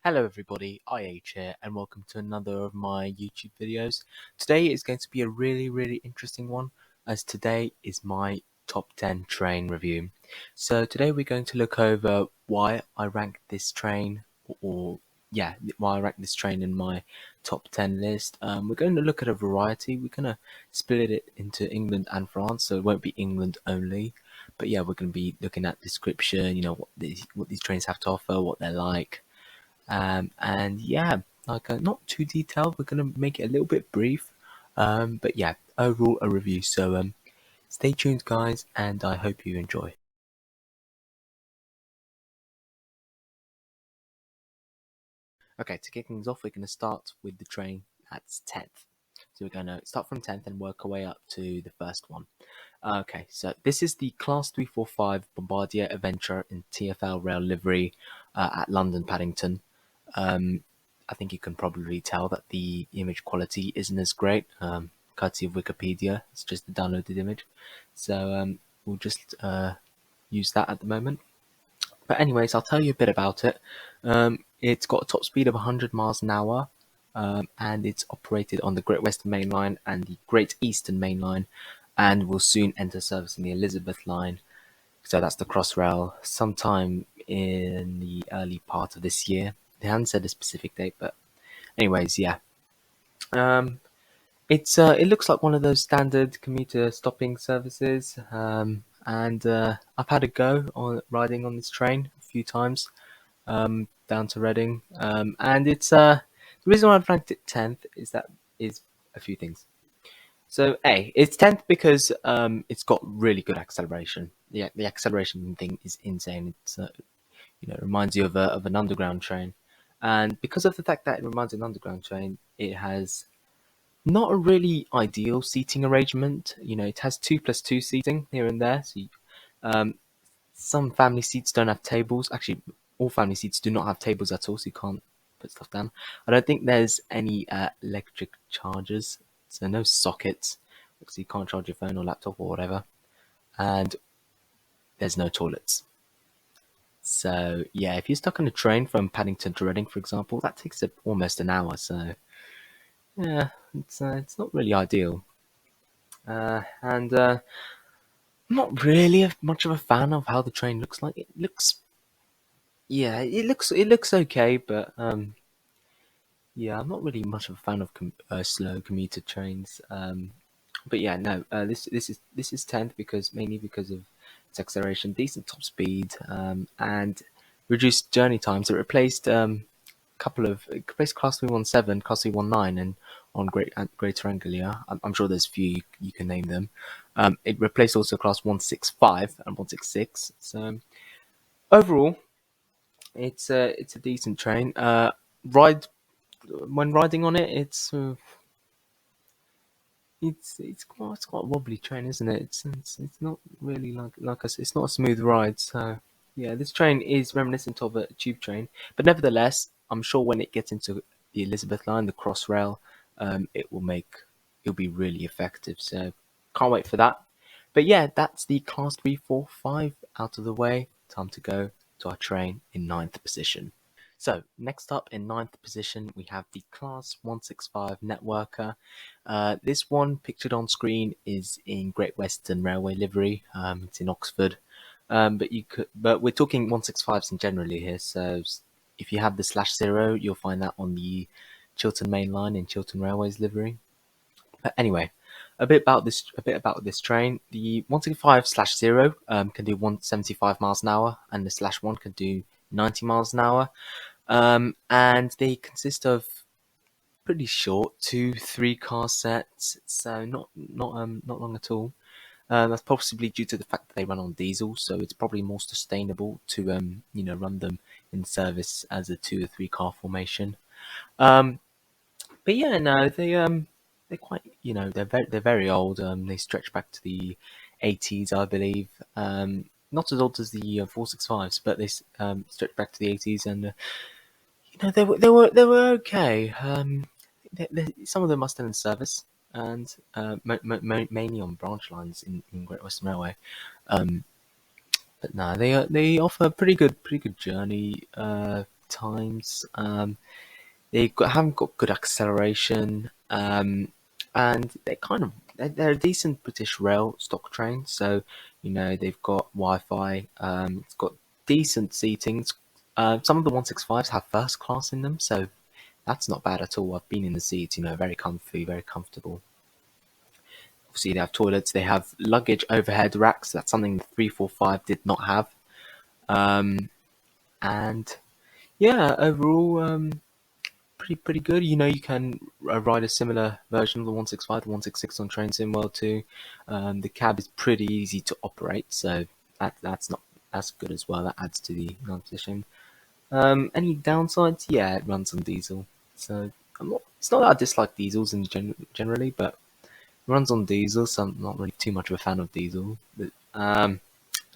Hello everybody, IH here and welcome to another of my YouTube videos. Today is going to be a really interesting one, as today is my top 10 train review. So today we're going to look over why I rank this train, why I rank this train in my top 10 list. We're going to look at a variety. We're going to split it into England and France, so it won't be England only. But yeah, we're going to be looking at description, what these trains have to offer, what they're like. And yeah, not too detailed. We're gonna make it a little bit brief, but yeah, overall a review. So stay tuned, guys, and I hope you enjoy. Okay, to kick things off, we're gonna start with the train at 10th. So we're gonna start from 10th and work our way up to the first one. Okay, so this is the Class 345 Bombardier Adventure in TfL Rail livery at London Paddington. I think you can probably tell that the image quality isn't as great, courtesy of Wikipedia. It's just a downloaded image, so we'll just use that at the moment. But anyways, I'll tell you a bit about it. It's got a top speed of 100 miles an hour, and it's operated on the Great Western Main Line and the Great Eastern Main Line, and will soon enter service in the Elizabeth Line. So that's the Crossrail sometime in the early part of this year. They haven't said a specific date, but anyways, yeah. It looks like one of those standard commuter stopping services. And I've had a go on riding on this train a few times, down to Reading. And it's the reason why I've ranked it 10th is a few things. So it's 10th because it's got really good acceleration. The acceleration thing is insane. It's it reminds you of an underground train, and because of the fact that it reminds of an underground train, it has not a really ideal seating arrangement. It has 2+2 seating here and there. So um, some family seats don't have tables. Actually, all family seats do not have tables at all, so you can't put stuff down. I don't think there's any electric chargers, so no sockets, so you can't charge your phone or laptop or whatever. And there's no toilets. So yeah, if you're stuck on a train from Paddington to Reading, for example, that takes almost an hour. So yeah, it's not really ideal. And I'm not really much of a fan of how the train looks like. It looks okay, but yeah, I'm not really much of a fan of slow commuter trains. But yeah, no, this is 10th mainly because of its acceleration, decent top speed, and reduced journey times. It replaced it replaced Class 317, Class 319, and on Greater Anglia. I'm sure there's a few you can name them. It replaced also Class 165 and 166. So overall, it's a decent train. Ride When riding on it, it's quite a wobbly train, isn't it? It's not really it's not a smooth ride. So yeah, this train is reminiscent of a tube train, but nevertheless, I'm sure when it gets into the Elizabeth line, the Crossrail, it'll be really effective. So can't wait for that. But yeah, that's the Class 345 out of the way. Time to go to our train in ninth position. So next up in ninth position, we have the Class 165 Networker. This one pictured on screen is in Great Western Railway livery. It's in Oxford, but we're talking 165s in generally here. So if you have the /0, you'll find that on the Chiltern Main Line in Chiltern Railways livery. But anyway, a bit about this train. The 165/0 can do 175 miles an hour, and the /1 can do 90 miles an hour. And they consist of pretty short 2-3 car sets, so not long at all. That's possibly due to the fact that they run on diesel, so it's probably more sustainable to run them in service as a 2 or 3 car formation. But yeah, no, they're quite, they're very old. They stretch back to the 80s, I believe. Not as old as the 465s, but they stretch back to the 80s, and they were okay. Some of them are still in service, and mainly on branch lines in Great Western Railway. But no, they offer pretty good journey. times. Haven't got good acceleration, and they're a decent British Rail stock train. So they've got Wi-Fi. It's got decent seatings. Some of the 165s have first class in them, so that's not bad at all. I've been in the seats, very comfy, very comfortable. Obviously, they have toilets. They have luggage overhead racks. That's something the 345 did not have. And yeah, overall, pretty good. You can ride a similar version of the 165, the 166 on Train Sim World too. The cab is pretty easy to operate, so that's good as well. That adds to the position. Any downsides? Yeah, it runs on diesel, so it's not that I dislike diesels generally, but it runs on diesel, so I'm not really too much of a fan of diesel. But, and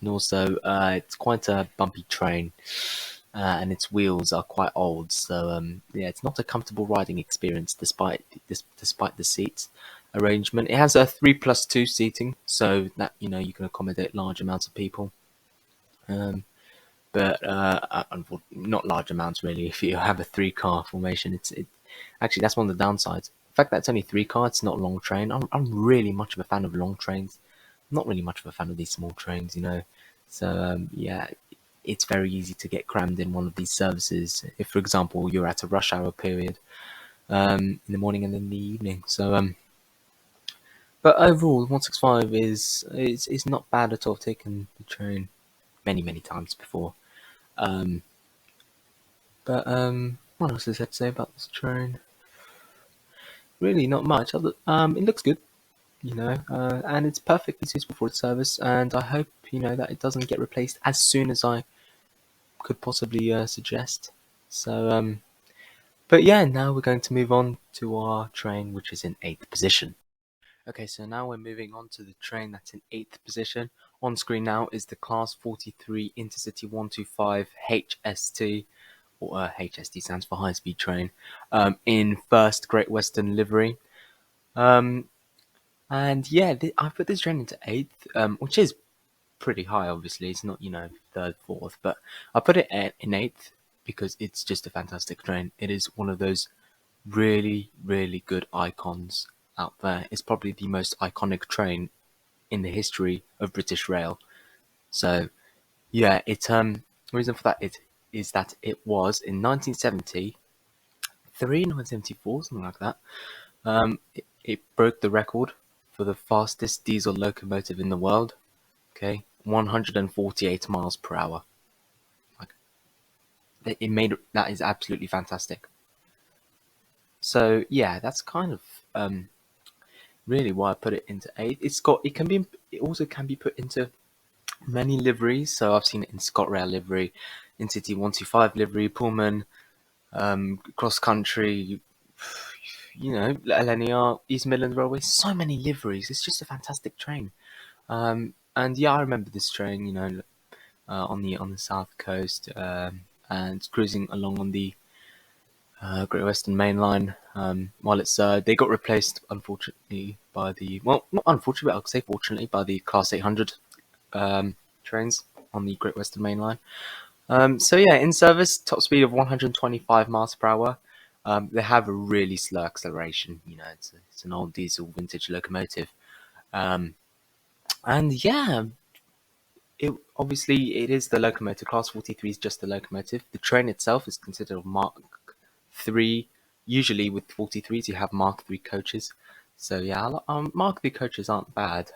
also, it's quite a bumpy train, and its wheels are quite old. So yeah, it's not a comfortable riding experience despite the seats arrangement. It has a 3+2 seating, so that you can accommodate large amounts of people. But not large amounts really. If you have a three-car formation, actually that's one of the downsides. The fact that it's only three-car, it's not a long train. I'm really much of a fan of long trains. I'm not really much of a fan of these small trains. So yeah, it's very easy to get crammed in one of these services. If, for example, you're at a rush hour period in the morning and in the evening. So but overall, 165 is not bad at all. I've taken the train many times before. Um, But what else is there to say about this train? Really, not much. It looks good, and it's perfectly suitable for its service. And I hope that it doesn't get replaced as soon as I could possibly suggest. So, but yeah, now we're going to move on to our train, which is in eighth position. Okay, so now we're moving on to the train that's in eighth position. On screen now is the Class 43 Intercity 125 HST, or HST stands for High Speed Train, in first Great Western livery. And yeah, I put this train into eighth, which is pretty high, obviously. It's not, third, fourth, but I put it in eighth because it's just a fantastic train. It is one of those really good icons out there. It's probably the most iconic train in the history of British Rail. So yeah, the reason for that is that it was in 1973, 1974, something like that. It broke the record for the fastest diesel locomotive in the world. Okay, 148 miles per hour. Like that is absolutely fantastic. So yeah, that's kind of really why I put it into eight. It also can be put into many liveries. So I've seen it in ScotRail livery, in City 125 livery, Pullman, cross country, LNER, East Midlands Railway. So many liveries. It's just a fantastic train. And yeah, I remember this train. On the south coast, and cruising along on the Great Western Main Line. While they got replaced, unfortunately, not unfortunately, but I'll say fortunately, by the Class 800 trains on the Great Western Main Line. So yeah, in service, top speed of 125 miles per hour. They have a really slow acceleration. It's an old diesel vintage locomotive. And yeah, it is the locomotive. Class 43 is just the locomotive. The train itself is considered Mark 3. Usually with 43s, you have Mark 3 coaches. So yeah, Mark 3 coaches aren't bad.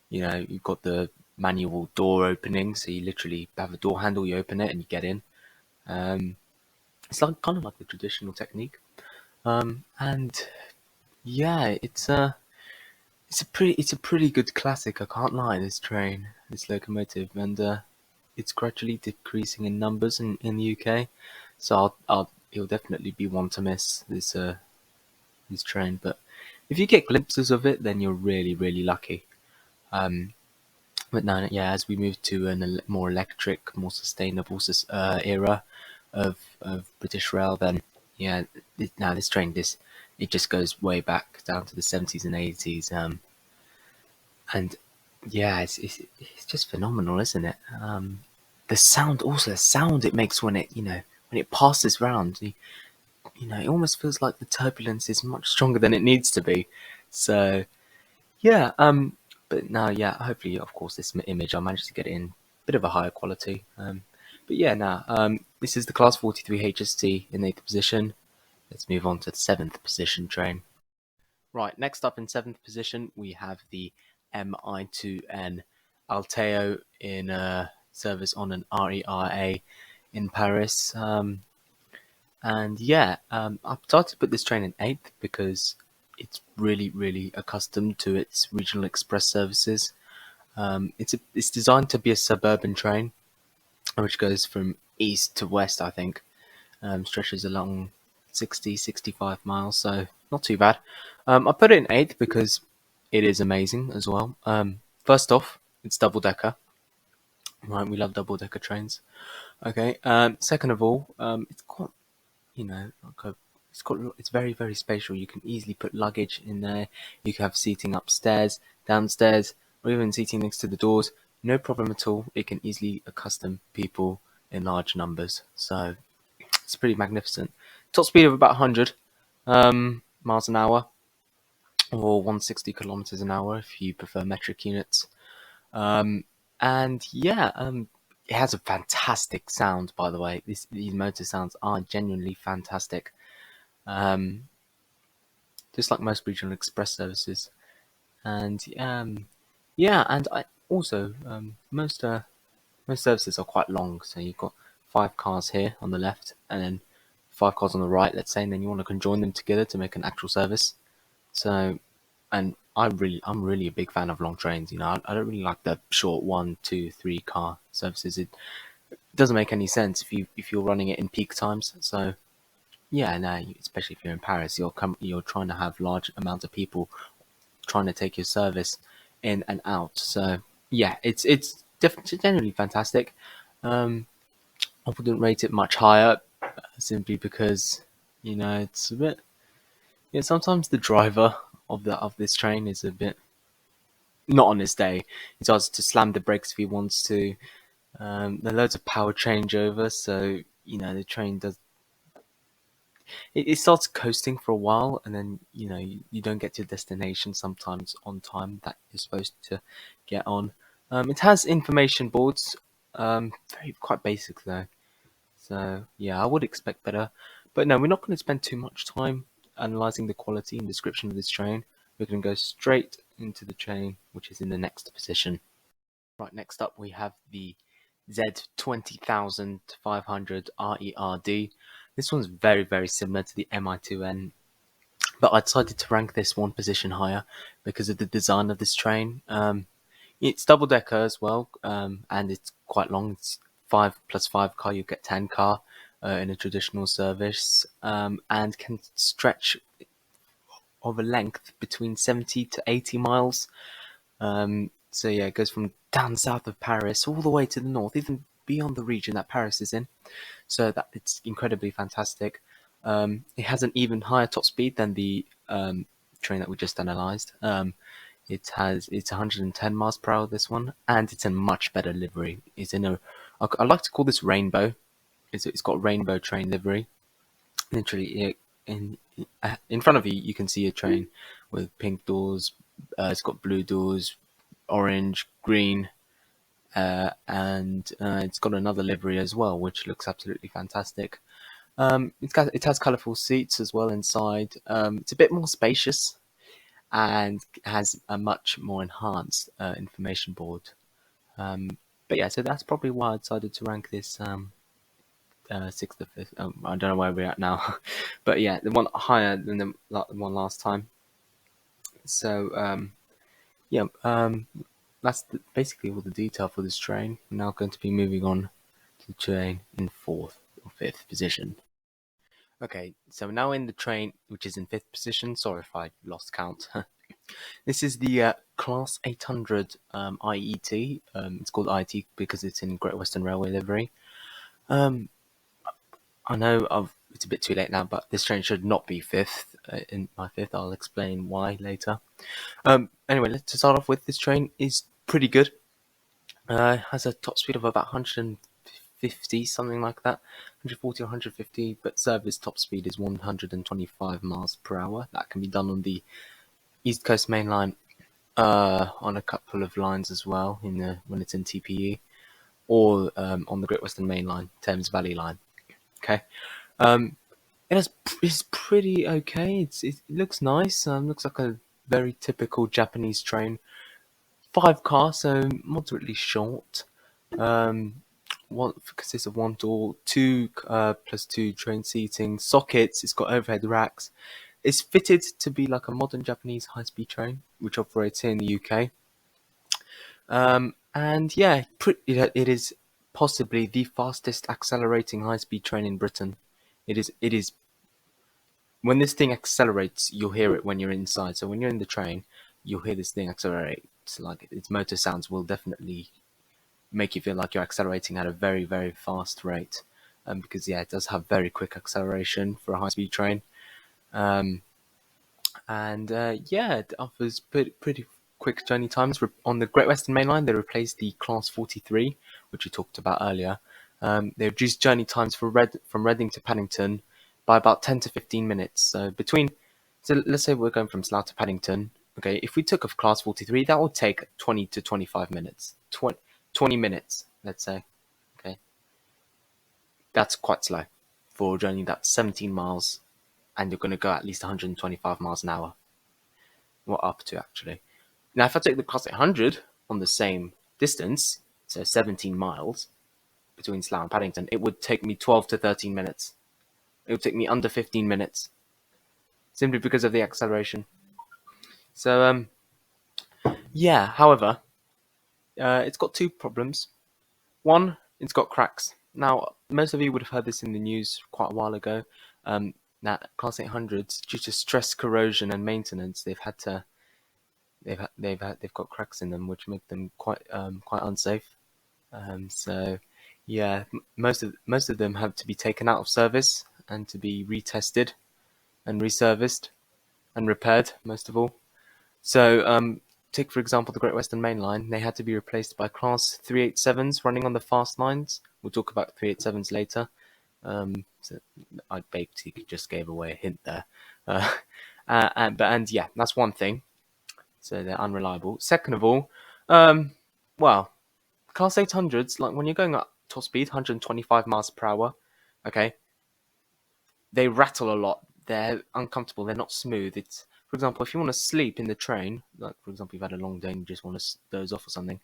You've got the manual door opening, so you literally have a door handle, you open it and you get in. It's kind of like the traditional technique. And yeah, it's a pretty good classic. I can't lie. This locomotive, and it's gradually decreasing in numbers in the UK. So it'll definitely be one to miss this train. But if you get glimpses of it, then you're really lucky. But now, yeah, as we move to a more electric, more sustainable era of British Rail, then yeah, now this train, it just goes way back down to the 70s and 80s, and yeah, it's just phenomenal, isn't it? the sound it makes when it passes round. It almost feels like the turbulence is much stronger than it needs to be. So yeah, but now, yeah, hopefully, of course, this image I managed to get it in a bit of a higher quality. But yeah, now this is the Class 43 HST in 8th position. Let's move on to the 7th position train. Right, next up in 7th position, we have the MI2N Alteo in service on an RERA in Paris. And yeah, I've started to put this train in 8th because it's really, really accustomed to its regional express services. It's designed to be a suburban train, which goes from east to west, I think. Stretches along 65 miles, so not too bad. I put it in 8th because it is amazing as well. First off, it's double decker. Right, we love double decker trains. Okay. Second of all, it's quite, it's very, very spatial. You can easily put luggage in there. You can have seating upstairs, downstairs, or even seating next to the doors. No problem at all. It can easily accustom people in large numbers. So it's pretty magnificent. Top speed of about 100 miles an hour, or 160 kilometers an hour if you prefer metric units. Um, and yeah, it has a fantastic sound, by the way. These motor sounds are genuinely fantastic. Um, just like most regional express services. And yeah, and most services are quite long. So you've got 5 cars here on the left, and then 5 cars on the right, let's say, and then you want to conjoin them together to make an actual service. So, and I'm really a big fan of long trains. I don't really like the short 1, 2, 3 car services. It doesn't make any sense if you're running it in peak times. So yeah, no, especially if you're in Paris, you're trying to have large amounts of people trying to take your service in and out. So yeah, it's definitely generally fantastic. Um, I wouldn't rate it much higher, simply because it's a bit. Yeah, sometimes the driver of this train is a bit not on his day. He starts to slam the brakes if he wants to. There are loads of power changeover, so the train does. It starts coasting for a while, and then you don't get to your destination sometimes on time that you're supposed to get on. It has information boards, very quite basic though. So yeah, I would expect better. But no, we're not going to spend too much time analyzing the quality and description of this train. We're going to go straight into the train, which is in the next position. Right, next up we have the Z20500 RERD. This one's very, very similar to the MI2N, but I decided to rank this one position higher because of the design of this train. It's double decker as well, and it's quite long. It's 5 + 5 car. You get 10 car in a traditional service, and can stretch of a length between 70 to 80 miles. So yeah, it goes from down south of Paris all the way to the north, even beyond the region that Paris is in. So that it's incredibly fantastic. It has an even higher top speed than the train that we just analysed. It's 110 miles per hour, this one, and it's in much better livery. It's in I like to call this rainbow. It's got rainbow train livery. Literally, in front of you, you can see a train with pink doors. It's got blue doors, orange, green, and it's got another livery as well, which looks absolutely fantastic. It has colourful seats as well inside. It's a bit more spacious and has a much more enhanced information board. But yeah, so that's probably why I decided to rank this sixth or fifth. I don't know where we're at now, but yeah, the one higher than the one last time. So yeah, that's basically all the detail for this train. We're now going to be moving on to the train in 4th or 5th position. Okay, so now in the train, which is in 5th position. Sorry if I lost count. This is the Class 800 IET. It's called IET because it's in Great Western Railway livery. Um, I know it's a bit too late now, but this train should not be 5th. In my 5th, I'll explain why later. Anyway, to start off with, this train is pretty good. Has a top speed of about 150 150, something like that. 140 or 150, but service top speed is 125 miles per hour. That can be done on the East Coast Main Line, on a couple of lines as well when it's in TPE, or on the Great Western Main Line, Thames Valley Line. Okay. Um, it's pretty okay. It looks nice. Looks like a very typical Japanese train. 5 car, so moderately short. Um, one consists of one door, two plus two train seating, sockets. It's got overhead racks. It's fitted to be like a modern Japanese high-speed train, which operates here in the UK. And yeah, it is possibly the fastest accelerating high-speed train in Britain. It is when this thing accelerates, you'll hear it when you're inside. So when you're in the train, you'll hear this thing accelerate. It's like its motor sounds will definitely make you feel like you're accelerating at a very, very fast rate. Because yeah, it does have very quick acceleration for a high-speed train. Um, and yeah, it offers pretty quick journey times. On the Great Western Main Line, they replaced the Class 43, which we talked about earlier. They reduced journey times from Reading to Paddington by about 10 to 15 minutes. So let's say we're going from Slough to Paddington. Okay, if we took a Class 43, that would take 20 to 25 minutes. 20 minutes, let's say. Okay, that's quite slow for a journey that's 17 miles, and you're going to go at least 125 miles an hour. Well, up to actually. Now, if I take the Class 800 on the same distance, so 17 miles between Slough and Paddington, it would take me 12 to 13 minutes. It would take me under 15 minutes, simply because of the acceleration. So, yeah, however, it's got two problems. One, it's got cracks. Now, most of you would have heard this in the news quite a while ago. That Class 800s, due to stress, corrosion, and maintenance, they've got cracks in them, which make them quite unsafe. So, yeah, most of them have to be taken out of service and to be retested and reserviced and repaired, most of all. So, take for example the Great Western Main Line. They had to be replaced by Class 387s running on the fast lines. We'll talk about 387s later. So I basically just gave away a hint there. And yeah, that's one thing. So they're unreliable. Second of all, well, Class 800s, like when you're going up top speed, 125 miles per hour, okay, they rattle a lot. They're uncomfortable. They're not smooth. It's, for example, if you want to sleep in the train, like for example, you've had a long day and you just want to doze off or something,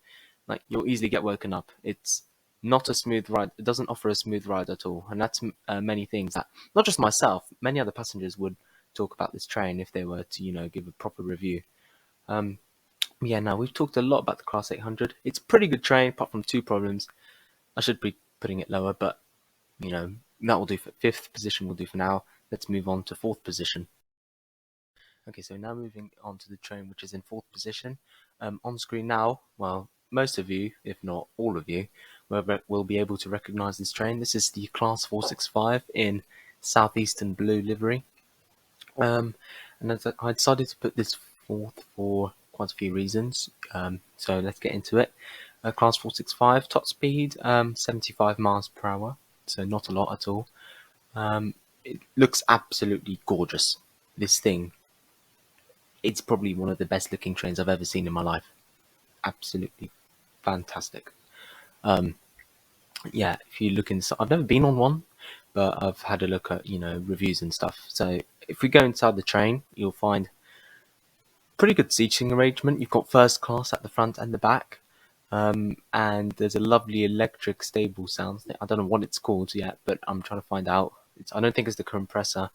like you'll easily get woken up. It's not a smooth ride. It doesn't offer a smooth ride at all, and that's many things that not just myself, many other passengers would talk about this train if they were to, give a proper review. Yeah, now we've talked a lot about the Class 800. It's a pretty good train, apart from two problems. I should be putting it lower, but that will do for fifth position. Will do for now. Let's move on to fourth position. Okay, so now moving on to the train, which is in fourth position. On screen now, well, most of you, if not all of you, will be able to recognise this train. This is the Class 465 in Southeastern blue livery. And I decided to put this fourth for quite a few reasons. So let's get into it. Class 465, top speed, 75 miles per hour. So not a lot at all. It looks absolutely gorgeous. This thing, it's probably one of the best looking trains I've ever seen in my life. Absolutely fantastic. Yeah, if you look inside, I've never been on one, but I've had a look at, reviews and stuff. So if we go inside the train, you'll find pretty good seating arrangement. You've got first class at the front and the back. And there's a lovely electric stable sound. I don't know what it's called yet, but I'm trying to find out. I don't think it's the compressor,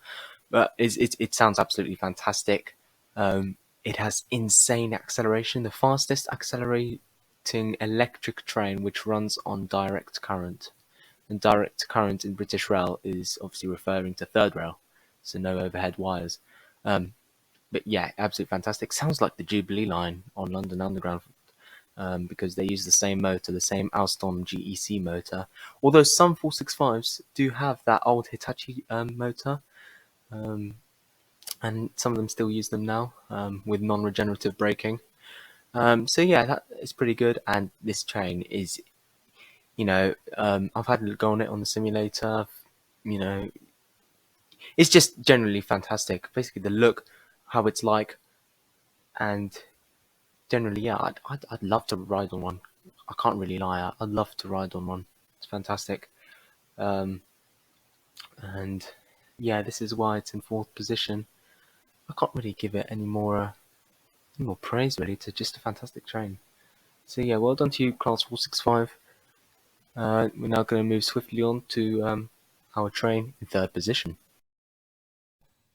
but it sounds absolutely fantastic. It has insane acceleration, the fastest accelerating electric train which runs on direct current. And direct current in British Rail is obviously referring to third rail, so no overhead wires. But yeah, absolutely fantastic. Sounds like the Jubilee line on London Underground, because they use the same motor, the same Alstom GEC motor. Although some 465s do have that old Hitachi motor, and some of them still use them now with non-regenerative braking. So yeah, that is pretty good. And this train is I've had to go on it on the simulator. You know, it's just generally fantastic. Basically, the look, how it's like, and generally, yeah, I'd love to ride on one. I can't really lie. I'd love to ride on one. It's fantastic. Um, and yeah, this is why it's in fourth position. I can't really give it any more praise really. It's just a fantastic train. So yeah, well done to you, Class 465. We're now going to move swiftly on to our train in third position.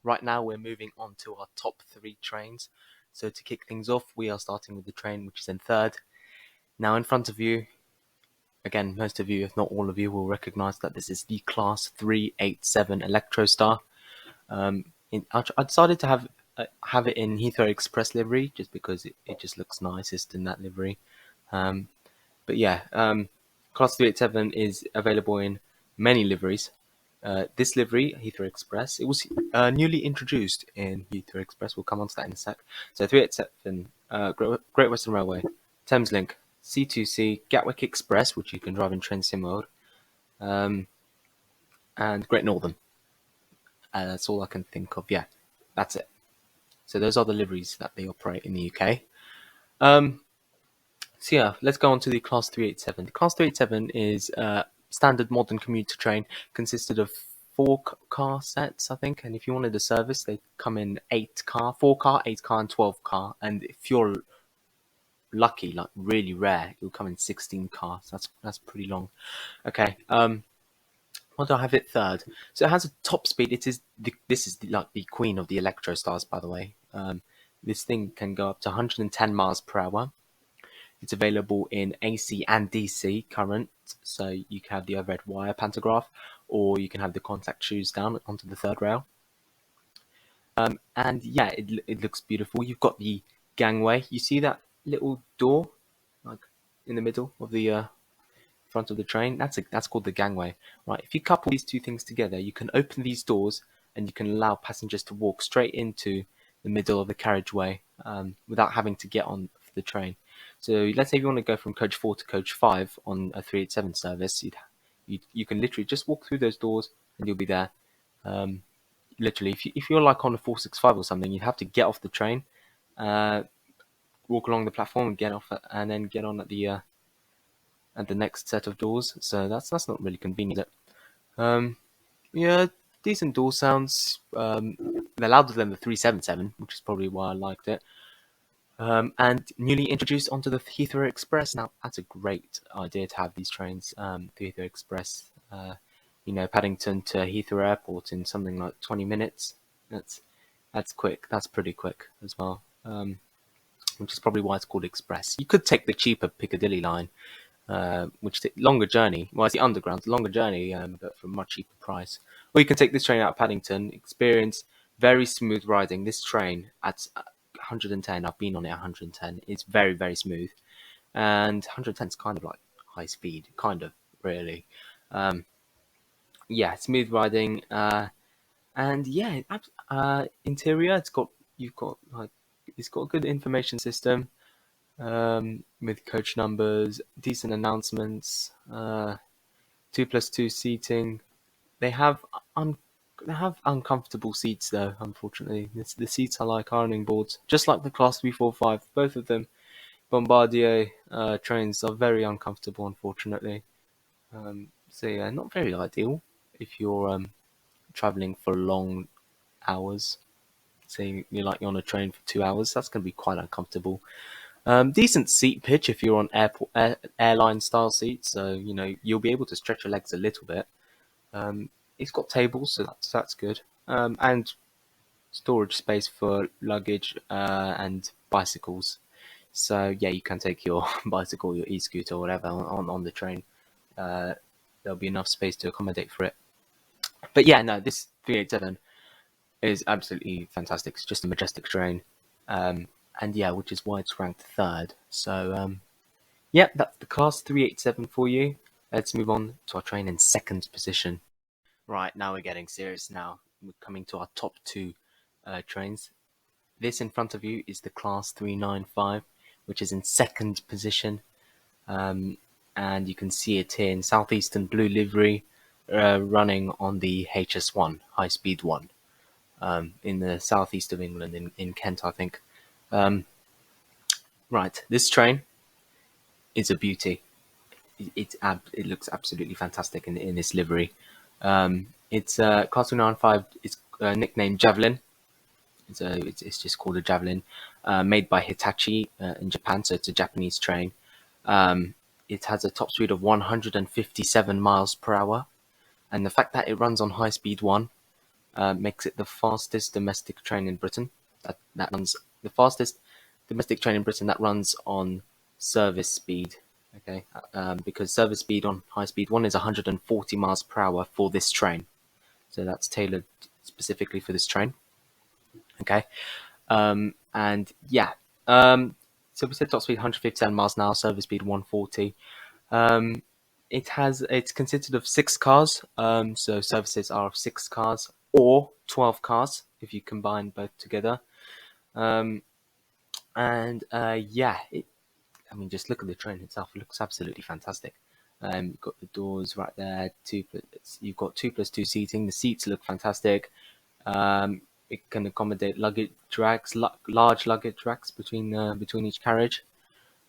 Right now, we're moving on to our top three trains. So to kick things off, we are starting with the train which is in third. Now in front of you, again, most of you, if not all of you, will recognise that this is the Class 387 Electrostar. I decided to have it in Heathrow Express livery just because it just looks nicest in that livery. But yeah, Class 387 is available in many liveries. This livery, Heathrow Express, it was newly introduced in Heathrow Express. We'll come on to that in a sec. So 387, Great Western Railway, Thameslink, C2C, Gatwick Express, which you can drive in train sim mode, and Great Northern. That's all I can think of. Yeah, that's it. So those are the liveries that they operate in the UK. So yeah, let's go on to the Class 387. The Class 387 is a standard modern commuter train, consisted of four car sets, I think. And if you wanted a service, they come in 4 car, 8 car, and 12 car. And if you're lucky, like really rare, it'll come in 16 cars. That's pretty long. Okay. What do I have it third? So it has a top speed. This is like the queen of the Electrostars, by the way. This thing can go up to 110 miles per hour. It's available in AC and DC current, so you can have the overhead wire pantograph, or you can have the contact shoes down onto the third rail. And yeah, it looks beautiful. You've got the gangway. You see that little door, like in the middle of the front of the train? That's called the gangway, right? If you couple these two things together, you can open these doors and you can allow passengers to walk straight into the middle of the carriageway without having to get on the train. So let's say if you want to go from coach 4 to coach 5 on a 387 service, you can literally just walk through those doors and you'll be there. Literally, if you're like on a 465 or something, you'd have to get off the train, walk along the platform and get off, and then get on at the next set of doors. So that's not really convenient, is it? Yeah, decent door sounds. They're louder than the 377, which is probably why I liked it. And newly introduced onto the Heathrow Express. Now, that's a great idea to have these trains, the Heathrow Express, Paddington to Heathrow Airport in something like 20 minutes. That's quick. That's pretty quick as well, which is probably why it's called Express. You could take the cheaper Piccadilly line, which longer journey. Well, it's the Underground, longer journey, but for a much cheaper price. Or you can take this train out of Paddington, experience very smooth riding. This train at 110, I've been on it at 110. It's very, very smooth. And 110 is kind of like high speed, kind of, really. Yeah, smooth riding. And yeah, interior, it's got a good information system. With coach numbers, decent announcements, 2+2 seating. They have uncomfortable seats though. Unfortunately, the seats are like ironing boards, just like the Class 345. Both of them, Bombardier trains are very uncomfortable. Unfortunately, so yeah, not very ideal if you're traveling for long hours. Say you're on a train for 2 hours. That's going to be quite uncomfortable. Decent seat pitch if you're on airline style seats, so you'll be able to stretch your legs a little bit. It's got tables, so that's good, and storage space for luggage and bicycles. So yeah, you can take your bicycle, your e-scooter, or whatever on the train. There'll be enough space to accommodate for it. But yeah, no, this 387 is absolutely fantastic. It's just a majestic train. And yeah, which is why it's ranked third. So yeah, that's the Class 387 for you. Let's move on to our train in second position. Right, now we're getting serious now. We're coming to our top two trains. This in front of you is the Class 395, which is in second position. and you can see it here in Southeastern blue livery, running on the HS1 high speed one, in the southeast of England, in Kent, I think. Um, right, this train is a beauty. It looks absolutely fantastic in this livery. It's Class 295. It's nicknamed Javelin. It's just called a Javelin, made by Hitachi in Japan. So it's a Japanese train. Um, it has a top speed of 157 miles per hour, and the fact that it runs on high speed one makes it the fastest domestic train in Britain. That runs the fastest domestic train in Britain that runs on service speed. Okay, because service speed on high speed one is 140 miles per hour for this train. So that's tailored specifically for this train. Okay, and yeah, so we said top speed 157 miles an hour, service speed 140. Um, it's consisted of 6 cars. So services are of 6 cars or 12 cars if you combine both together. Um, and yeah, I mean, just look at the train itself. It looks absolutely fantastic. You've got the doors right there. You've got 2+2 seating. The seats look fantastic. It can accommodate luggage racks, large luggage racks between each carriage.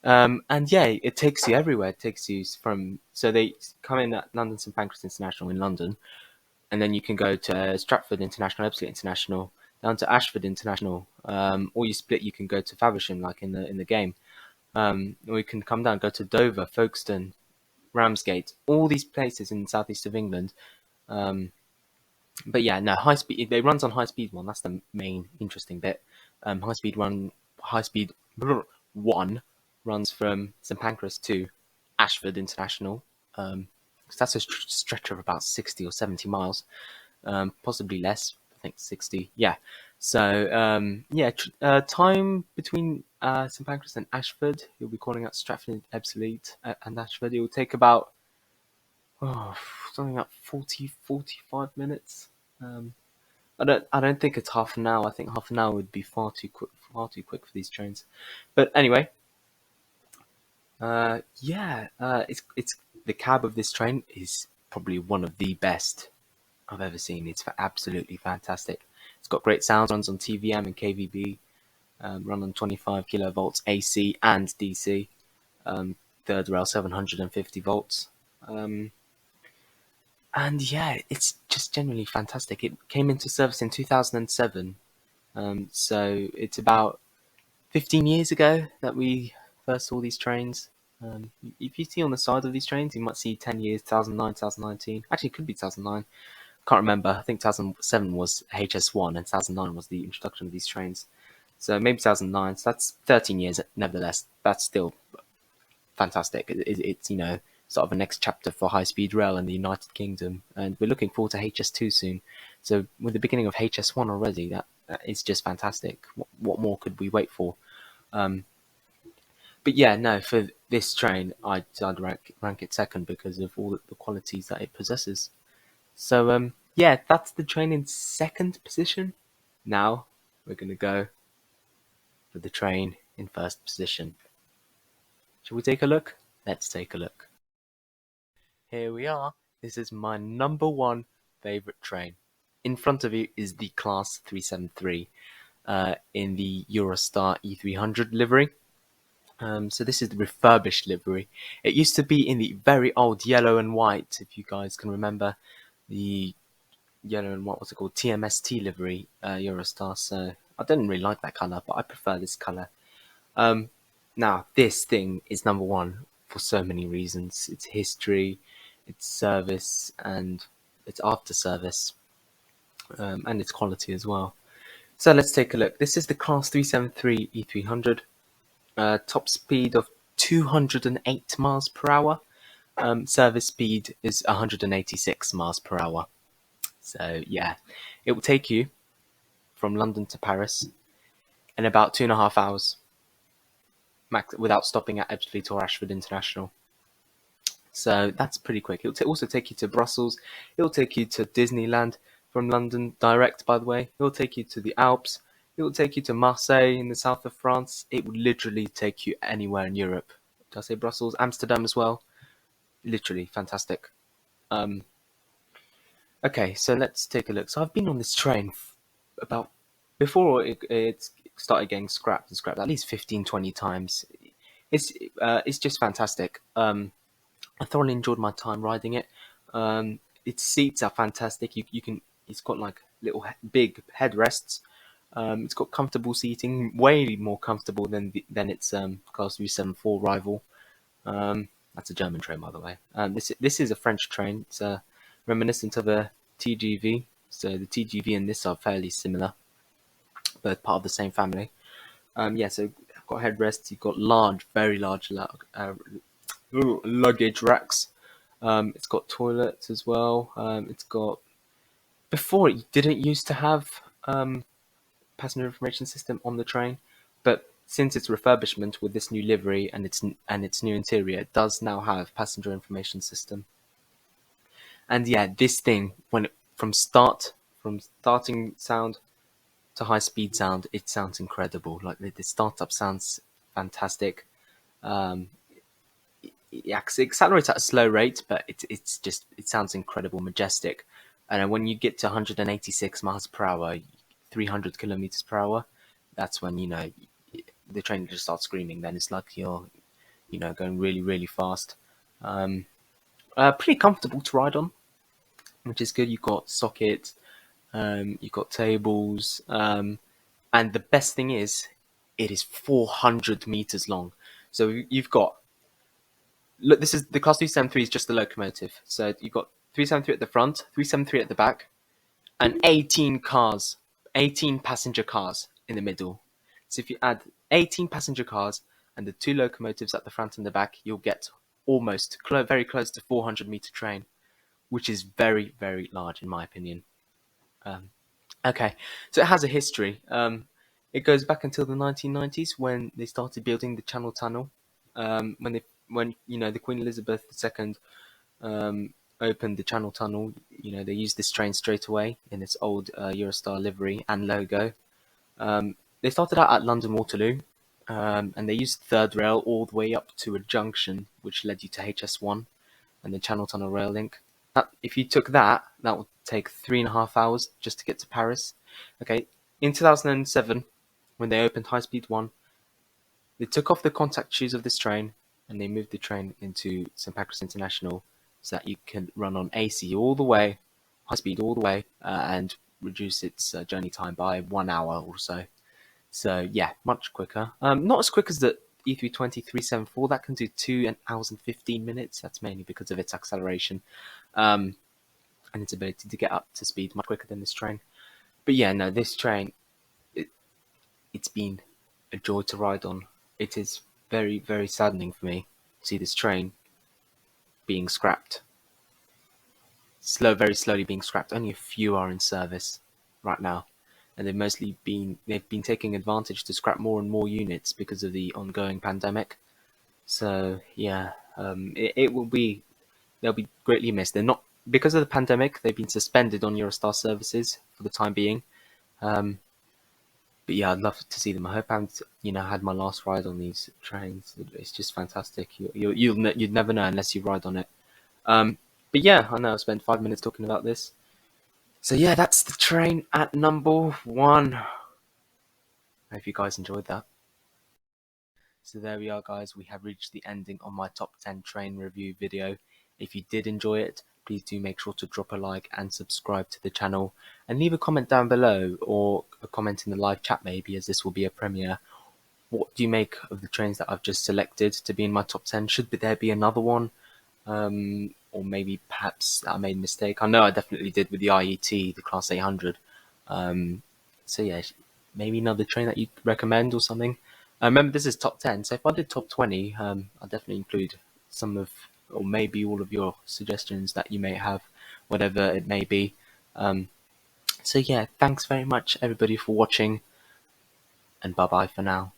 And yeah, it takes you everywhere. It takes you so they come in at London St Pancras International in London, and then you can go to Stratford International, Ebbsfleet International, down to Ashford International, or you split. You can go to Faversham, like in the game, or you can come down, go to Dover, Folkestone, Ramsgate, all these places in the southeast of England. Um, but yeah, no, high speed. It runs on high speed one. That's the main interesting bit. High speed one runs from St Pancras to Ashford International. So that's a stretch of about 60 or 70 miles, possibly less. I think 60. Yeah. So yeah, time between St Pancras and Ashford. You'll be calling out Stratford, Ebbsfleet, and Ashford. It will take about oh, something like 45 minutes. Um, I don't think it's half an hour. I think half an hour would be far too quick for these trains. But anyway, yeah, it's the cab of this train is probably one of the best I've ever seen. It's absolutely fantastic. It's got great sounds. Runs on TVM and KVB. Run on 25 kilovolts AC and DC. Third rail 750 volts. And yeah, it's just genuinely fantastic. It came into service in 2007. So it's about 15 years ago that we first saw these trains. If you see on the side of these trains, you might see 10 years, 2009, 2019. Actually, it could be 2009. Can't remember. I think 2007 was HS1 and 2009 was the introduction of these trains. So maybe 2009. So that's 13 years. Nevertheless, that's still fantastic. It's sort of a next chapter for high-speed rail in the United Kingdom, and we're looking forward to HS2 soon. So with the beginning of HS1 already, that is just fantastic. What more could we wait for? But yeah, no, for this train, I'd rank it second because of all the qualities that it possesses. So yeah, that's the train in second position. Now we're gonna go for the train in first position. Shall we take a look? Let's take a look. Here we are. This is my number one favorite train. In front of you is the Class 373 in the Eurostar E300 livery. So this is the refurbished livery. It used to be in the very old yellow and white, if you guys can remember the yellow and what was it called, TMST livery, Eurostar. So I didn't really like that color, but I prefer this color. Now this thing is number one for so many reasons. Its history, its service, and its after service, and its quality as well. So let's take a look. This is the Class 373 E300, top speed of 208 miles per hour. Service speed is 186 miles per hour. So yeah, it will take you from London to Paris in about 2.5 hours, max, without stopping at Ebbsfleet or Ashford International. So that's pretty quick. It'll also take you to Brussels. It'll take you to Disneyland from London, direct, by the way. It'll take you to the Alps. It will take you to Marseille in the south of France. It will literally take you anywhere in Europe. Did I say Brussels? Amsterdam as well. literally fantastic. Um, okay, so let's take a look. So I've been on this train about before it started getting scrapped and scrapped at least 15, 20 times. It's it's just fantastic. I thoroughly enjoyed my time riding it. Its seats are fantastic. You can it's got like little big headrests. It's got comfortable seating, way more comfortable than its Class 374 rival. That's a German train, by the way. This is a French train. It's reminiscent of a TGV. So the TGV and this are fairly similar, but part of the same family. Yeah, so you've got headrests. You've got large, very large luggage racks. It's got toilets as well. It's got before it didn't used to have passenger information system on the train, but since its refurbishment with this new livery and its new interior, it does now have passenger information system. And yeah, this thing from starting sound to high speed sound, it sounds incredible. Like the startup sounds fantastic. Um, it accelerates at a slow rate, but it sounds incredible, majestic. And when you get to 186 miles per hour, 300 kilometers per hour, that's when the train just starts screaming. Then it's like you're going really really fast. Um, Pretty comfortable to ride on, which is good. You've got sockets, you've got tables, and the best thing is, it is 400 meters long. So you've got look. This is the Class 373 is just the locomotive. So you've got 373 at the front, 373 at the back, and 18 cars, 18 passenger cars in the middle. So if you add 18 passenger cars and the two locomotives at the front and the back, you'll get almost very close to 400-meter train, which is very, very large in my opinion. Um, okay, so it has a history. It goes back until the 1990s when they started building the Channel Tunnel. When the Queen Elizabeth II opened the Channel Tunnel, they used this train straight away in its old Eurostar livery and logo. They started out at London Waterloo, and they used third rail all the way up to a junction which led you to HS1 and the Channel Tunnel rail link. If you took that would take 3.5 hours just to get to Paris. Okay, in 2007, when they opened High Speed 1, they took off the contact shoes of this train and they moved the train into St Pancras International so that you can run on AC all the way, high speed all the way, and reduce its journey time by 1 hour or so. So yeah, much quicker. Not as quick as the E320 374. That can do 2 hours and 15 minutes. That's mainly because of its acceleration and its ability to get up to speed much quicker than this train. But yeah, no, this train, it's been a joy to ride on. It is very, very saddening for me to see this train being scrapped. Very slowly being scrapped. Only a few are in service right now. And they've been taking advantage to scrap more and more units because of the ongoing pandemic. So yeah, they'll be greatly missed. They're not because of the pandemic. They've been suspended on Eurostar services for the time being. But yeah, I'd love to see them. I hope I had my last ride on these trains. It's just fantastic. You'd never know unless you ride on it. But yeah, I know I spent 5 minutes talking about this. So yeah, that's the train at number 1. I hope you guys enjoyed that. So there we are, guys. We have reached the ending on my top 10 train review video. If you did enjoy it, please do make sure to drop a like and subscribe to the channel, and leave a comment down below, or a comment in the live chat maybe, as this will be a premiere. What do you make of the trains that I've just selected to be in my top 10? Should there be another one? Or maybe perhaps I made a mistake. I know I definitely did with the IET, the Class 800. So yeah, maybe another train that you'd recommend or something. Remember, this is top 10, so if I did top 20, I'll definitely include some of, or maybe all of your suggestions that you may have, whatever it may be. So yeah, thanks very much everybody for watching, and bye bye for now.